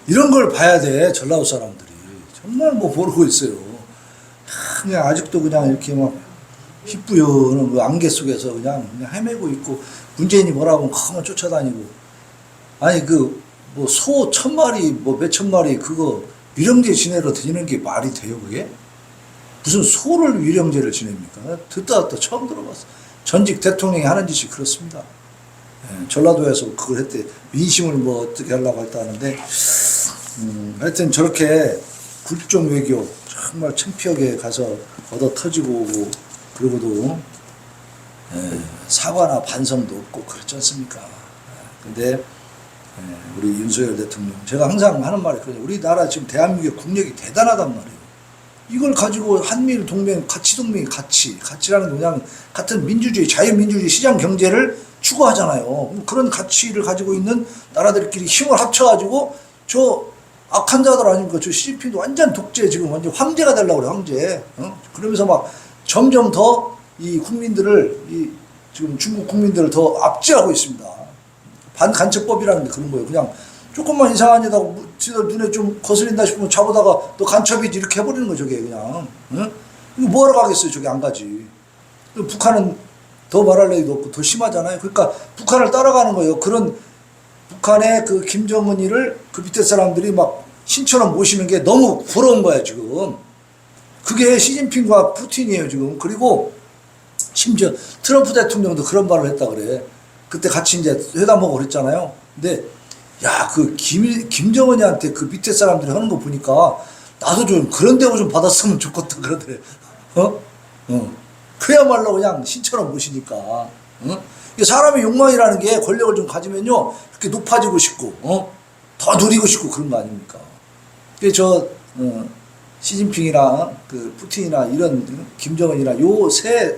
이런 걸 봐야 돼, 전라도 사람들이. 정말 뭐 모르고 있어요. 그냥 아직도 그냥 이렇게 막 휘뿌여는 그 안개 속에서 그냥 헤매고 있고, 문재인이 뭐라고 하면 가만 쫓아다니고. 아니, 뭐 소 1000마리, 뭐 몇천 마리, 그거 위령제 지내러 다니는 게 말이 돼요, 그게? 무슨 소를 위령제를 지냅니까? 듣다 처음 들어봤어. 전직 대통령이 하는 짓이 그렇습니다. 예, 전라도에서 그걸 했대. 민심을 뭐 어떻게 하려고 했다는데, 하여튼 저렇게 굴종 외교, 정말 창피하게 가서 얻어 터지고 오고, 그러고도, 사과나 반성도 없고, 그렇지 않습니까? 근데, 우리 윤석열 대통령, 제가 항상 하는 말이 그래요. 우리나라 지금 대한민국의 국력이 대단하단 말이에요. 이걸 가지고 한미일 동맹, 가치라는 게 그냥 같은 민주주의, 자유민주주의 시장 경제를 추구하잖아요. 그런 가치를 가지고 있는 나라들끼리 힘을 합쳐가지고 저 악한 자들 아닙니까? 저 시진핑도 완전 독재, 지금 완전 황제가 되려고 그래, 황제. 그러면서 막 점점 더 이 국민들을, 지금 중국 국민들을 더 압제하고 있습니다. 반간첩법이라는 게 그런 거예요. 그냥 조금만 이상한 일하고 지들 눈에 좀 거슬린다 싶으면 잡아다가 너 간첩이지 이렇게 해버리는 거죠, 저게 그냥. 응? 이거 뭐하러 가겠어요, 저게 안 가지. 북한은 더 말할 얘기도 없고 더 심하잖아요. 그러니까 북한을 따라가는 거예요. 그런 북한의 그 김정은이를 그 밑에 사람들이 막 신처럼 모시는 게 너무 부러운 거야, 지금. 그게 시진핑과 푸틴이에요, 지금. 그리고 심지어 트럼프 대통령도 그런 말을 했다 그래. 그때 같이 이제 회담하고 그랬잖아요. 근데 야, 그 김정은이한테 그 밑에 사람들이 하는 거 보니까 나도 좀 그런 대우 좀 받았으면 좋겠다 그러더래. 그야말로 그냥 신처럼 모시니까. 사람의 욕망이라는 게 권력을 좀 가지면요, 이렇게 높아지고 싶고, 더 누리고 싶고 그런 거 아닙니까? 그래서 시진핑이나 그 푸틴이나 이런 김정은이나 요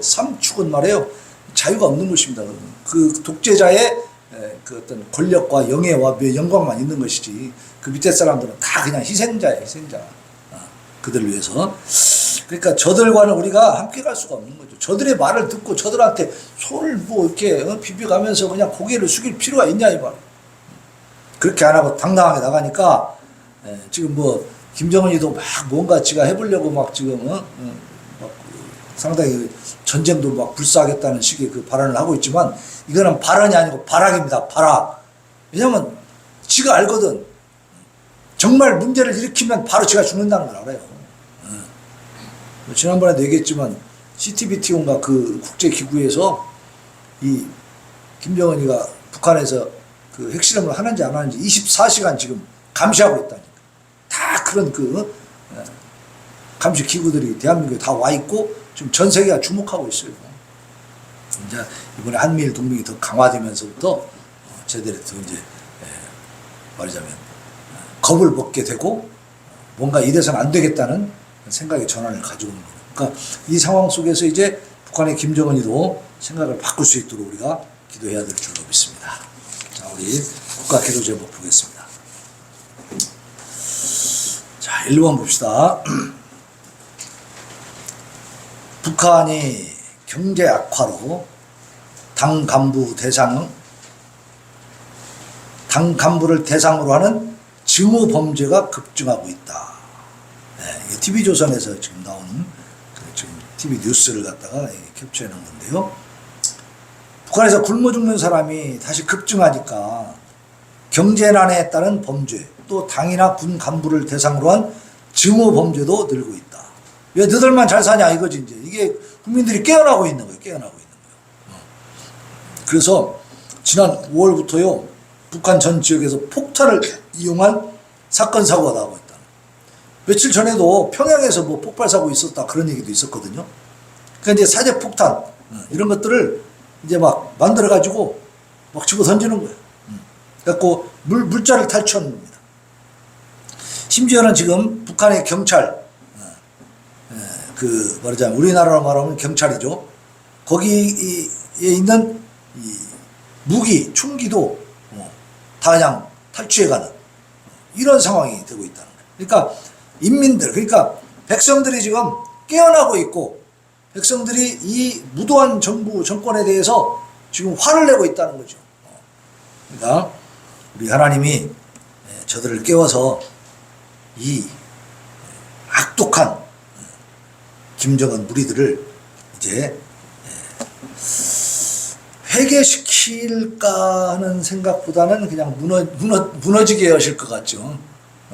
삼축은 말이에요, 자유가 없는 것입니다. 그 독재자의 그 어떤 권력과 영예와 영광만 있는 것이지, 그 밑에 사람들은 다 그냥 희생자예요, 희생자. 그들을 위해서. 그러니까 저들과는 우리가 함께 갈 수가 없는 거죠. 저들의 말을 듣고 저들한테 손을 뭐 이렇게 비벼가면서 그냥 고개를 숙일 필요가 있냐, 이 말. 그렇게 안 하고 당당하게 나가니까, 지금 뭐 김정은이도 막 뭔가 지가 해보려고 막 지금 막 상당히 전쟁도 막 불사하겠다는 식의 그 발언을 하고 있지만, 이거는 발언이 아니고 발악입니다. 발악. 왜냐면 지가 알거든. 정말 문제를 일으키면 바로 지가 죽는다는 걸 알아요. 지난번에도 얘기했지만 CTBT온가 그 국제기구에서 이 김정은이가 북한에서 그 핵실험을 하는지 안 하는지 24시간 지금 감시하고 있다니까. 다 그런 그 감시 기구들이 대한민국에 다 와 있고 지금 전 세계가 주목하고 있어요. 이제 이번에 한미일 동맹이 더 강화되면서부터 제대로 이제 말하자면 겁을 먹게 되고 뭔가 이래서는 안 되겠다는 생각의 전환을 가지고 있는 거예요. 그러니까 이 상황 속에서 이제 북한의 김정은이도 생각을 바꿀 수 있도록 우리가 기도해야 될 줄로 믿습니다. 자, 우리 국가 기도 제목 보겠습니다. 자, 1번 봅시다. 북한이 경제 악화로 당 간부를 대상으로 하는 증오 범죄가 급증하고 있다. 네, TV조선에서 지금 나온 지금 TV 뉴스를 갖다가 캡처해 놓은 건데요. 북한에서 굶어 죽는 사람이 다시 급증하니까 경제난에 따른 범죄, 또 당이나 군 간부를 대상으로 한 증오 범죄도 늘고 있다. 왜 너들만 잘 사냐 이거지 이제. 이게 국민들이 깨어나고 있는 거예요. 깨어나고 있는 거예요. 그래서 지난 5월부터요, 북한 전 지역에서 폭탄을 이용한 사건 사고가 나고 있다. 며칠 전에도 평양에서 뭐 폭발 사고 있었다 그런 얘기도 있었거든요. 그러니까 이제 사제 폭탄 이런 것들을 이제 막 만들어 가지고 막 집어 던지는 거예요. 그래갖고 물자를 탈취하는 겁니다. 심지어는 지금 북한의 경찰, 그 말하자면 우리나라로 말하면 경찰이죠. 거기에 있는 이 무기, 총기도 다 그냥 탈취해가는 이런 상황이 되고 있다는 거예요. 그러니까 인민들, 그러니까 백성들이 지금 깨어나고 있고, 백성들이 이 무도한 정권에 대해서 지금 화를 내고 있다는 거죠. 그러니까 우리 하나님이 저들을 깨워서 이 악독한 김정은 무리들을 이제 회개시킬까 하는 생각보다는 그냥 무너지게 하실 것 같죠.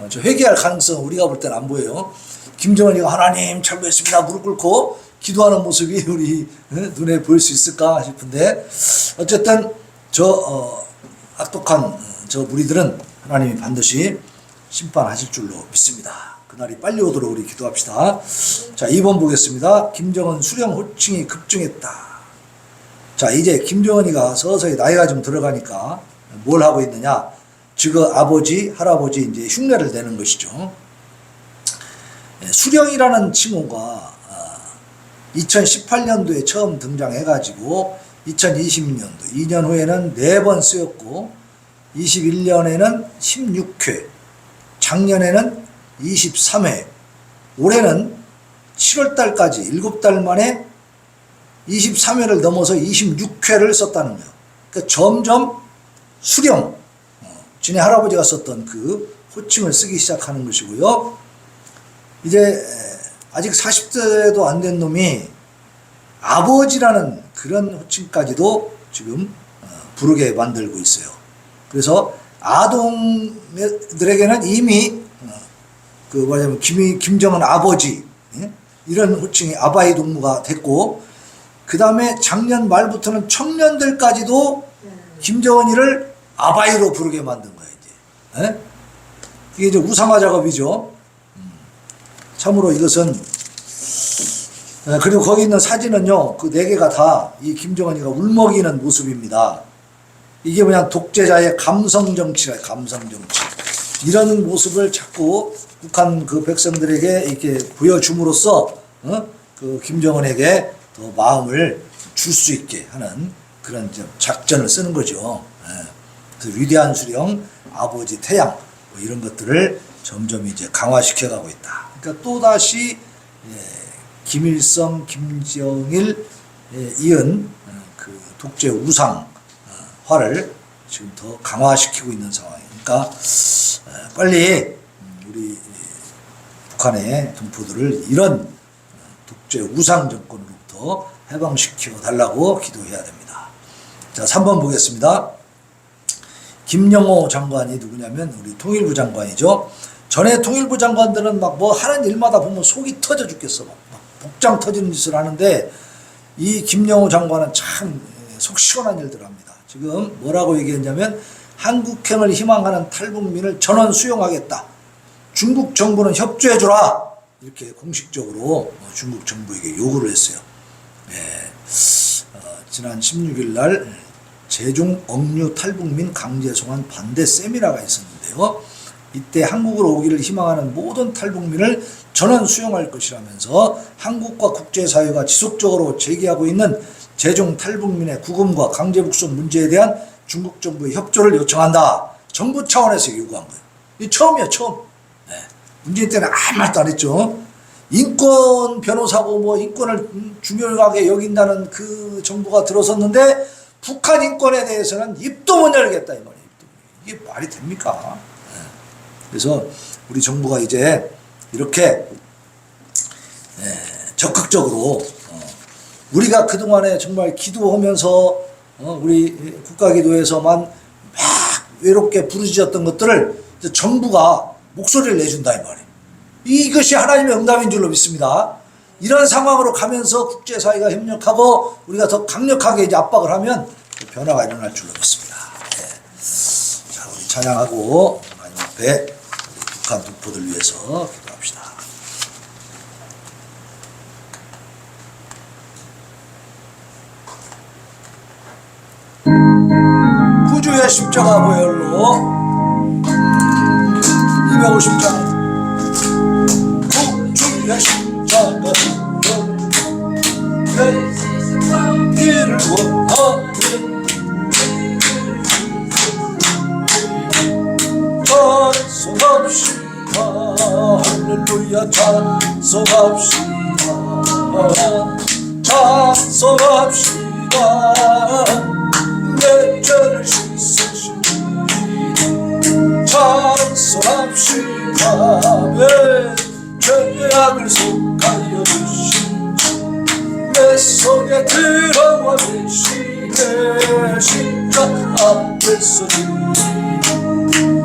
저 회개할 가능성 우리가 볼 때는 안 보여요. 김정은이가 하나님 잘못했습니다 무릎 꿇고 기도하는 모습이 우리 눈에 보일 수 있을까 싶은데, 어쨌든 저 악독한 저 무리들은 하나님이 반드시 심판하실 줄로 믿습니다. 그날이 빨리 오도록 우리 기도합시다. 자, 2번 보겠습니다. 김정은 수령 호칭이 급증했다. 자, 이제 김정은이가 서서히 나이가 좀 들어가니까 뭘 하고 있느냐? 지금 아버지, 할아버지 이제 흉내를 내는 것이죠. 수령이라는 칭호가 2018년도에 처음 등장해가지고 2020년도 2년 후에는 4번 쓰였고 21년에는 16회, 작년에는 23회, 올해는 7월달까지 7달 만에 23회를 넘어서 26회를 썼다는 거예요. 그러니까 점점 수령, 지네 할아버지가 썼던 그 호칭을 쓰기 시작하는 것이고요. 이제 아직 40대도 안 된 놈이 아버지라는 그런 호칭까지도 지금 부르게 만들고 있어요. 그래서 아동들에게는 이미 그 뭐냐면 김정은 아버지 이런 호칭이 아바이 동무가 됐고, 그 다음에 작년 말부터는 청년들까지도 김정은이를 아바이로 부르게 만든 거예요. 이제 이게 이제 우상화 작업이죠. 참으로 이것은, 그리고 거기 있는 사진은요, 그 4개가 다 이 김정은이가 울먹이는 모습입니다. 이게 그냥 독재자의 감성 정치라, 감성 정치. 이런 모습을 자꾸 북한 그 백성들에게 이렇게 보여줌으로써 그 김정은에게 더 마음을 줄 수 있게 하는 그런 작전을 쓰는 거죠. 그래서 위대한 수령, 아버지 태양 뭐 이런 것들을 점점 이제 강화시켜가고 있다. 그러니까 또 다시 김일성, 김정일 이은 그 독재 우상화를 지금 더 강화시키고 있는 상황이니까 빨리 우리 북한의 동포들을 이런 독재 우상 정권으로부터 해방시켜 달라고 기도해야 됩니다. 자, 3번 보겠습니다. 김영호 장관이 누구냐면 우리 통일부 장관이죠. 전에 통일부 장관들은 막 뭐 하는 일마다 보면 속이 터져 죽겠어. 막 복장 터지는 짓을 하는데 이 김영호 장관은 참 속 시원한 일들을 합니다. 지금 뭐라고 얘기했냐면 한국행을 희망하는 탈북민을 전원 수용하겠다. 중국 정부는 협조해주라. 이렇게 공식적으로 중국 정부에게 요구를 했어요. 지난 16일 날 제중 억류 탈북민 강제 송환 반대 세미나가 있었는데요. 이때 한국으로 오기를 희망하는 모든 탈북민을 전원 수용할 것이라면서 한국과 국제사회가 지속적으로 제기하고 있는 제중 탈북민의 구금과 강제 북송 문제에 대한 중국 정부의 협조를 요청한다. 정부 차원에서 요구한 거예요. 이게 처음이에요, 처음. 문재인 때는 아무 말도 안 했죠. 인권 변호사고 뭐 인권을 중요하게 여긴다는 그 정부가 들어섰는데 북한 인권에 대해서는 입도 못 열겠다 이 말이에요. 이게 말이 됩니까? 그래서 우리 정부가 이제 이렇게 적극적으로 우리가 그동안에 정말 기도하면서 우리 국가기도에서만 막 외롭게 부르짖었던 것들을 이제 정부가 목소리를 내준다 이 말이에요. 이것이 하나님의 응답인 줄로 믿습니다. 이런 상황으로 가면서 국제사회가 협력하고 우리가 더 강력하게 이제 압박을 하면 변화가 일어날 줄로 믿습니다. 자, 우리 찬양하고 하나님 앞에 우리 북한 동포들 위해서 기도합시다. 구주의 십자가 보혈로 250장 구주의 십자가 내 길을 원하는 찬송합시다. 할렐루야 찬송합시다. 찬송합시다. 내 죄를 씻으신 찬송합시다. 찬송합시다. 왜 죄악을 속하여 주신 내 손에 들어와 계시네. 십자 앞에서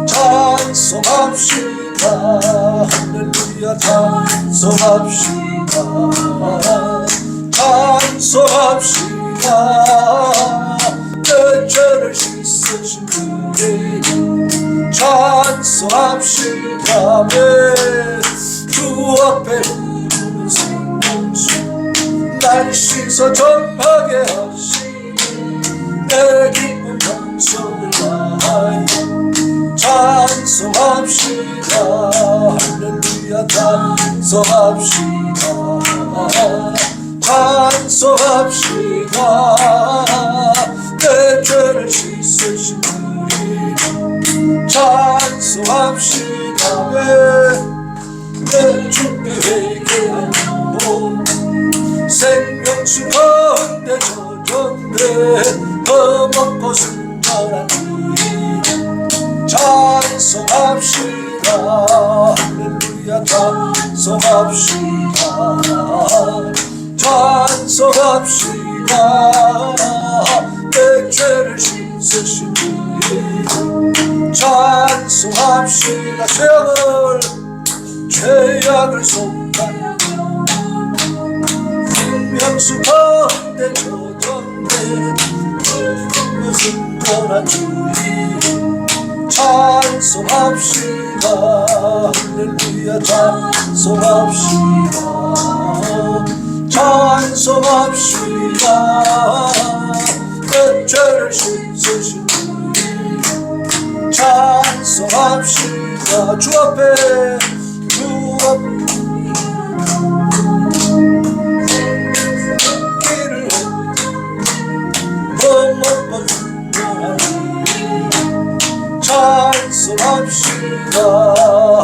찬송합시다. 할렐루야 찬송합시다. 찬송합시다. 내 죄를 씻으신 그의 찬송합시다. 주 앞에 흐르는 생명수 날 씻어 정하게 하시니 내 기쁜 영성을 다하여 찬송합시다. 할렐루야 찬송합시다. 찬송합시다. 내 죄를 씻으신 우리 찬송합시다. 내 주께 회개한 영혼 생명수 가운데 젖었네. 험없고 순전한 우리 찬송합시다. 할렐루야 찬송합시다. 찬송합시다. 내 죄를 씻으신 우리 찬송합시다. 죄악을 속한 생명수 가운데 젖었네. 순전한 주님 찬송합시다. 할렐루야 찬송합시다. 찬송합시다. 내 죄를 씻으신 우리 찬송합시다. 주 앞에 길을 험없고 순전한 찬송합시다.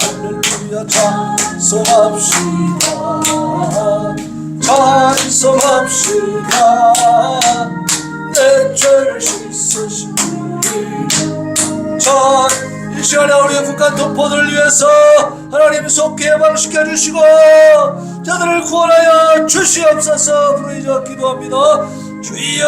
할렐루야 찬송합시다. 찬송합시다. 내 죄를 씻으신 우리 이 시간에 우리의 북한 동포들을 위해서 하나님 속히 해방시켜 주시고 저들을 구원하여 주시옵소서. 부르짖어 기도합니다. 주여.